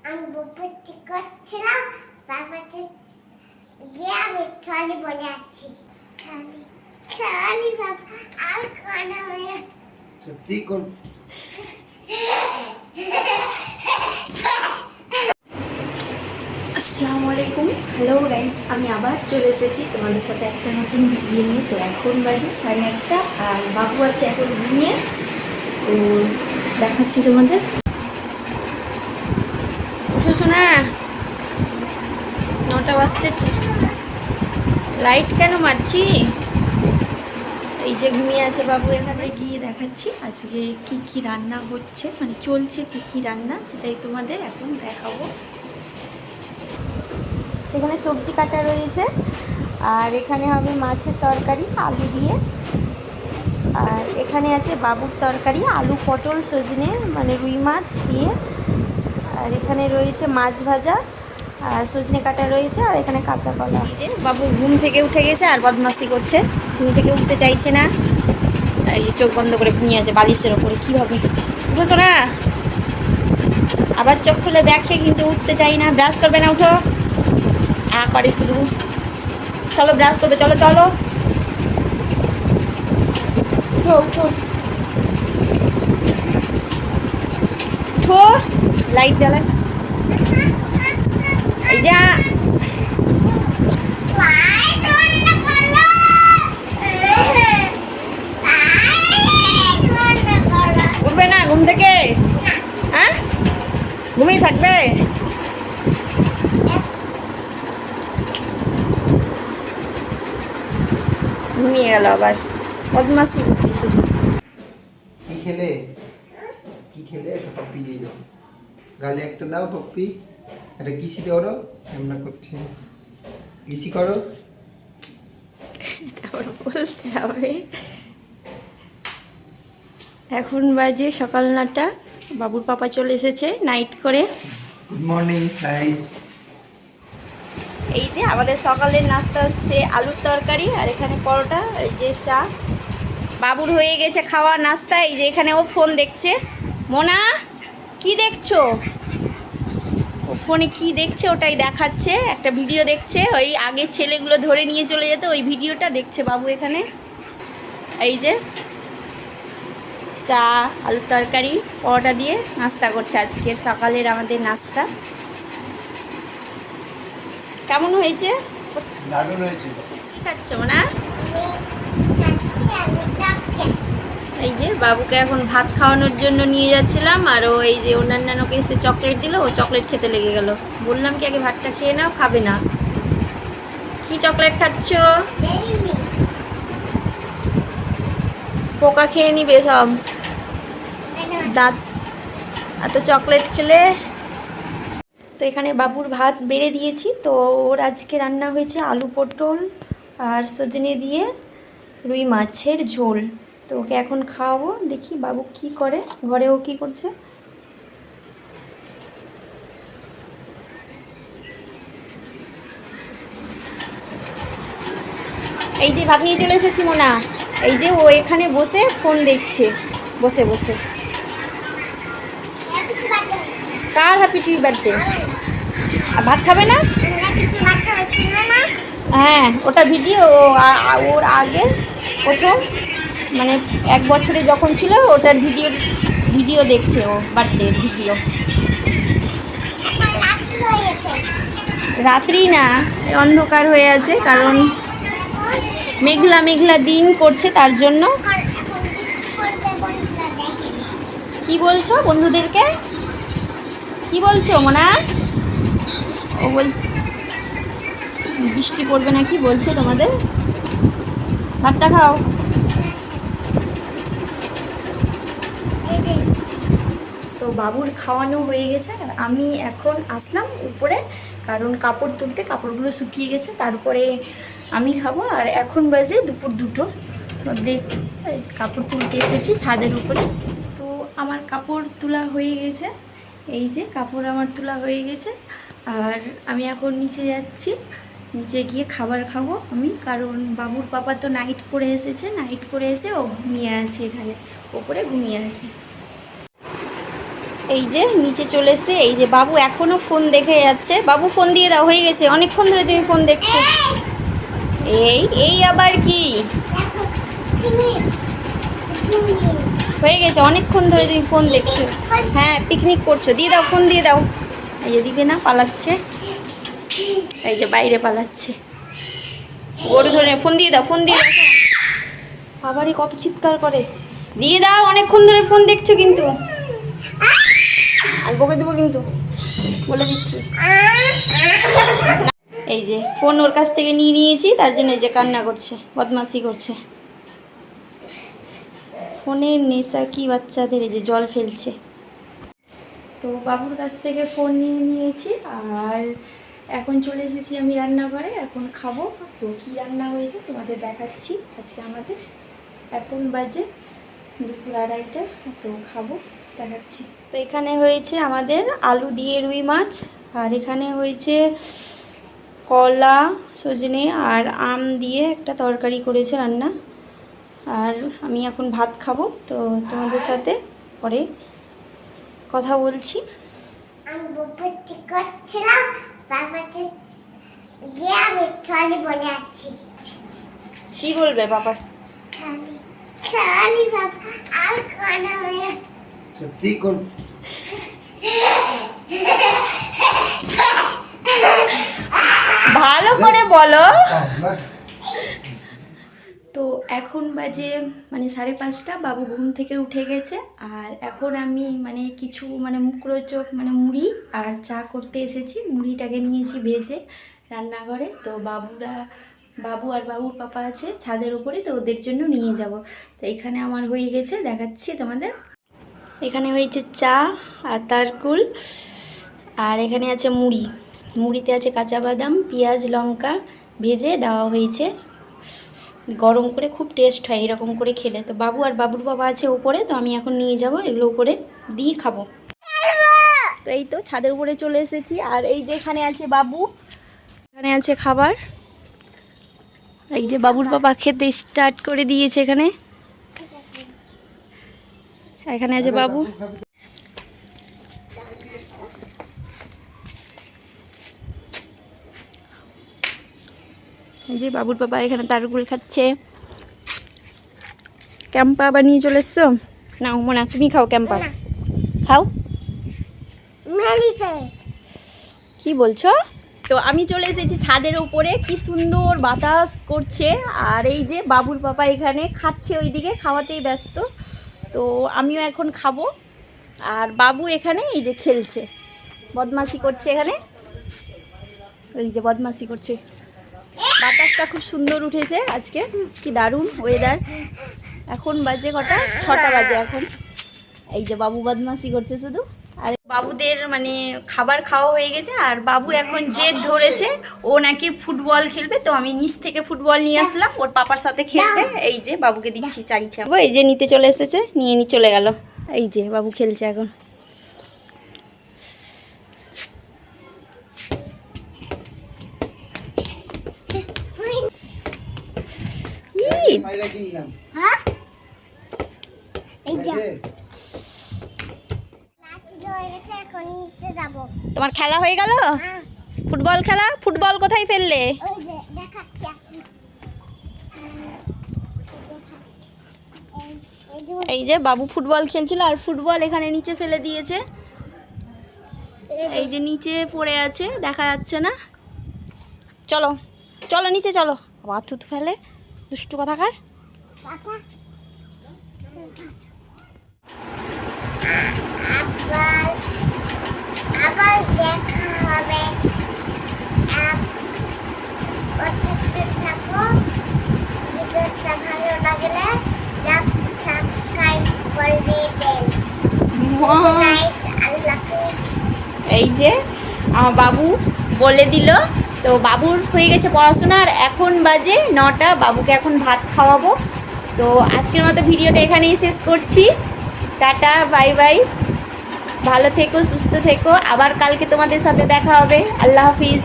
আমি বপতি করছিলাম, তারপরে গিয়ে আমি ট্রলি বলে আছি, ট্রলি ট্রলি বাবা আর কোন হবে না। সত্যি কোন আসসালামু আলাইকুম, হ্যালো গাইস, আমি আবার চলে এসেছি তোমাদের সাথে একটা নতুন ভিডিও নিয়ে। তো এখন বাজে 8:30 আর বাবু আছে এখন ঘুমিয়ে। তো দেখাচ্ছি তোমাদের। উঠো শোনা, 9টা বাজতে, লাইট কেন মারছি? এই যে ঘুমিয়ে আছে বাবু, এখানে গিয়ে দেখাচ্ছি আজকে কি কি রান্না হচ্ছে, মানে চলছে কি কি রান্না, সেটাই তোমাদের এখন দেখাবো। এখানে সবজি কাটা রয়েছে আর এখানে হবে মাছের তরকারি আলু দিয়ে, আর এখানে আছে বাবুর তরকারি আলু পটল সজনে মানে রুই মাছ দিয়ে, আর এখানে রয়েছে মাছ ভাজা আর সজনে কাটা রয়েছে, আর এখানে কাঁচা কলা। এই যে বাবু ঘুম থেকে উঠে গেছে আর বদমাস্তি করছে, ঘুম থেকে উঠতে চাইছে না, এই যে চোখ বন্ধ করে ঘুমিয়ে আছে বালিশের ওপরে। কীভাবে উঠোছো না, আবার চোখ খুলে দেখে কিন্তু উঠতে চাই না। ব্রাশ করবে না, উঠো করে শুধু। চলো ব্রাশ করবে, চলো চলো উঠো উঠো উঠো, লাইট জ্বালায়। এই যা উঠবে না ঘুম থেকে? হ্যাঁ, ঘুমিয়ে থাকবে? ঘুমিয়ে গেল আবার, বদমাসি করবি শুধু। কি খেলে একটা পপ্পি দিয়ে দাও, গালে একটা দাও পপ্পি, একটা কিসি করো, এমন করছে কিসি করো, আবার বলতে হবে। এখন বাজে সকাল 9টা, বাবুর পাপা চলে এসেছে নাইট করে। Good morning guys. এই যে আমাদের সকালের নাস্তা হচ্ছে আলুর তরকারি আর এখানে পরোটা, এই যে চা। বাবুর হয়ে গেছে খাওয়া নাস্তা। এই যে এখানে ও ফোন দেখছে। মোনা কি দেখছো? ও ফোনে কি দেখছে ওটাই দেখাচ্ছে, একটা ভিডিও দেখছে, ওই আগে ছেলেগুলো ধরে নিয়ে চলে যেত ওই ভিডিওটা দেখছে বাবু এখানে। এই যে চা আলুর তরকারি পরোটা দিয়ে নাস্তা করছে আজকের সকালের আমাদের নাস্তা। কেমন হয়েছে? দারুণ হয়েছে। কি খাচ্ছ না? এই যে বাবুকে এখন ভাত খাওয়ানোর জন্য নিয়ে যাচ্ছিলাম, আর ও এই যে অন্যান্যকে এসে চকলেট দিল, ও চকলেট খেতে লেগে গেল। বললাম কি আগে ভাতটা খেয়ে নাও, খাবে না। কি চকলেট খাচ্ছ? পোকা খেয়ে নিবে সব, দাঁত এত চকলেট খেলে। তো এখানে বাবুর ভাত বেড়ে দিয়েছি। তো ওর আজকে রান্না হয়েছে আলু পটল আর সজনে দিয়ে রুই মাছের ঝোল। তো ওকে এখন খাওয়াবো, দেখি বাবু কি করে, ঘরে ও কি করছে। এই যে ভাত নিয়ে চলে এসেছি মোনা। এই যে ও এখানে বসে ফোন দেখছে বসে বসে। কার হ্যাপি টু বার্থডে? আর ভাত খাবে না? হ্যাঁ, ওটা ভিডিও ওর আগে প্রথম মানে 1 বছরে যখন ছিল ওটার ভিডিও দেখছে ও, বার্থডে ভিডিও। রাত্রি না, অন্ধকার হয়ে আছে, কারণ মেঘলা মেঘলা দিন করছে তার জন্য। কি বলছো বন্ধুদেরকে? কি বলছো মোনা? ও বলছে বৃষ্টি পড়বে নাকি বলছে তোমাদের। ভাতটা খাও। তো বাবুর খাওয়ানো হয়ে গেছে আর আমি এখন আসলাম উপরে, কারণ কাপড় তুলতে, কাপড়গুলো শুকিয়ে গেছে, তারপরে আমি খাবো। আর এখন বাজে দুপুর 2টো। তো কাপড় তুলতে এসেছি ছাদের উপরে। তো আমার কাপড় তোলা হয়ে গেছে, এই যে কাপড় আমার তোলা হয়ে গেছে। আর আমি এখন নিচে যাচ্ছি, নিচে গিয়ে খাবার খাবো আমি, কারণ বাবুর পাপা তো নাইট করে এসেছে, নাইট করে এসে ও ঘুমিয়ে আছে, এখানে ওপরে ঘুমিয়ে আছে। এই যে নিচে চলে এসে, এই যে বাবু এখনো ফোন দেখে যাচ্ছে। বাবু ফোন দিয়ে দাও, হয়ে গেছে, অনেকক্ষণ ধরে তুমি ফোন দেখছো। এই এই আবার কি দেখো তুমি হয়ে গেছে, অনেকক্ষণ ধরে তুমি ফোন দেখছো। হ্যাঁ পিকনিক করছো, দিয়ে দাও, ফোন দিয়ে দাও। এই যে দিবে না, পালাচ্ছে। এই যে বাইরে পালাচ্ছে, গরু ধরে। ফোন দিয়ে দাও, ফোন দিয়ে দাও। আবারই কত চিৎকার করে, দিয়ে দাও, অনেকক্ষণ ধরে ফোন দেখছো কিন্তু। আর বকে দেবো কিন্তু, বলে দিচ্ছি। এই যে ফোন ওর কাছ থেকে নিয়ে নিয়েছি, তার জন্য এই যে কান্না করছে, বদমাশি করছে। ফোনের নেশা কি বাচ্চাদের, এই যে জল ফেলছে। তো বাবুর কাছ থেকে ফোন নিয়ে নিয়েছি, আর এখন চলে এসেছি আমি রান্নাঘরে। এখন খাবো। তো কী রান্না হয়েছে তোমাদের দেখাচ্ছি আজকে আমাদের। এখন বাজে দুপুর 2:30, তো খাবো, দেখাচ্ছি। তো এখানে হয়েছে আমাদের আলু দিয়ে রুই মাছ, আর এখানে হয়েছে কলা, সজনে আর আম দিয়ে একটা তরকারি করেছে রান্না। আর আমি এখন ভাত খাবো, তো তোমাদের সাথে পরে কথা বলছি। আমি বুপটি করছিলাম, বাবাকে গিয়ে আমি ট্রলি বলে আছি। কি বলবে বাবা? ট্রলি ট্রলি বাবা, আর কান হবে না। সত্যি কর। ভালো করে বলো। তো এখন বাজে মানে 5:30, বাবু ঘুম থেকে উঠে গেছে। আর এখন আমি মানে কিছু মানে মুখরোচক মানে মুড়ি আর চা করতে এসেছি। মুড়িটাকে নিয়েছি ভেজে রান্নাঘরে। তো বাবু আর বাবুর পাপা আছে ছাদের উপরে, তো ওদের জন্য নিয়ে যাব। তো এখানে আমার হয়ে গেছে, দেখাচ্ছি তোমাদের। এখানে হয়েছে চা আর তারকুল, আর এখানে আছে মুড়ি। মুড়িতে আছে কাঁচা বাদাম, পেঁয়াজ, লঙ্কা ভেজে দেওয়া হয়েছে গরম করে। খুব টেস্ট হয় এরকম করে খেলে। তো বাবু আর বাবুর বাবা আছে উপরে, তো আমি এখন নিয়ে যাব, এগুলো উপরে দিয়ে খাবো। তো এই তো ছাদের উপরে চলে এসেছি। আর এই যে এখানে আছে বাবু, এখানে আছে খাবার। এই যে বাবুর বাবা খেতে স্টার্ট করে দিয়েছে। এখানে আছে বাবু। এই যে বাবুর বাবা এখানে তারকুল খাচ্ছে। ক্যাম্পা বানিয়ে চলে এসছো। না মোনা, তুমি খাও, ক্যাম্পা খাও। কি বলছো? তো আমি চলে এসেছি ছাদের উপরে, কি সুন্দর বাতাস করছে। আর এই যে বাবুর পাপা এখানে খাচ্ছে, ওইদিকে খাওয়াতেই ব্যস্ত। তো আমিও এখন খাবো। আর বাবু এখানে এই যে খেলছে, বদমাশি করছে এখানে। এই যে বদমাশি করছে। বাতাসটা খুব সুন্দর উঠেছে আজকে, কি দারুণ ওয়েদার। এখন বাজে কটা? 6টা বাজে এখন। এই যে বাবু বদমাশি করছে শুধু। আর বাবুদের মানে খাবার খাওয়া হয়ে গেছে। আর বাবু এখন জেদ ধরেছে, ও নাকি ফুটবল খেলবে। তো আমি নিচ থেকে ফুটবল নিয়ে আসলাম, ওর পাপার সাথে খেলবে। এই যে বাবুকে দিচ্ছি, চাইছে। এই যে নিতে চলে এসেছে, নিয়ে চলে গেল। এই যে বাবু খেলছে এখন। হ্যাঁ এই যা এখন নিচে যাব। তোমার খেলা হয়ে গেল? হ্যাঁ, ফুটবল খেলা? ফুটবল কোথায় ফেললে? ওই যে দেখাচ্ছি আছে। এই যে বাবু ফুটবল খেলছিল, আর ফুটবল এখানে নিচে ফেলে দিয়েছে। এই যে নিচে পড়ে আছে, দেখা যাচ্ছে না। চলো চলো নিচে চলো। আবার থুতু ফেলে, দুষ্টু কথাকার। পাপা আবার আবার দেখা হবে। থাকো, ভিডিওটা ভালো লাগলে সাবস্ক্রাইব করে দেন। আল্লাহ হাফেজ। এই যে আমার বাবু বলে দিল। তো বাবুর হয়ে গেছে পড়াশোনা, আর এখন বাজে 9টা। বাবুকে এখন ভাত খাওয়াবো। তো আজকের মতো ভিডিওটা এখানেই শেষ করছি। টাটা, বাই বাই, ভালো থেকো, সুস্থ থেকো। আবার কালকে তোমাদের সাথে দেখা হবে। আল্লাহ হাফিজ।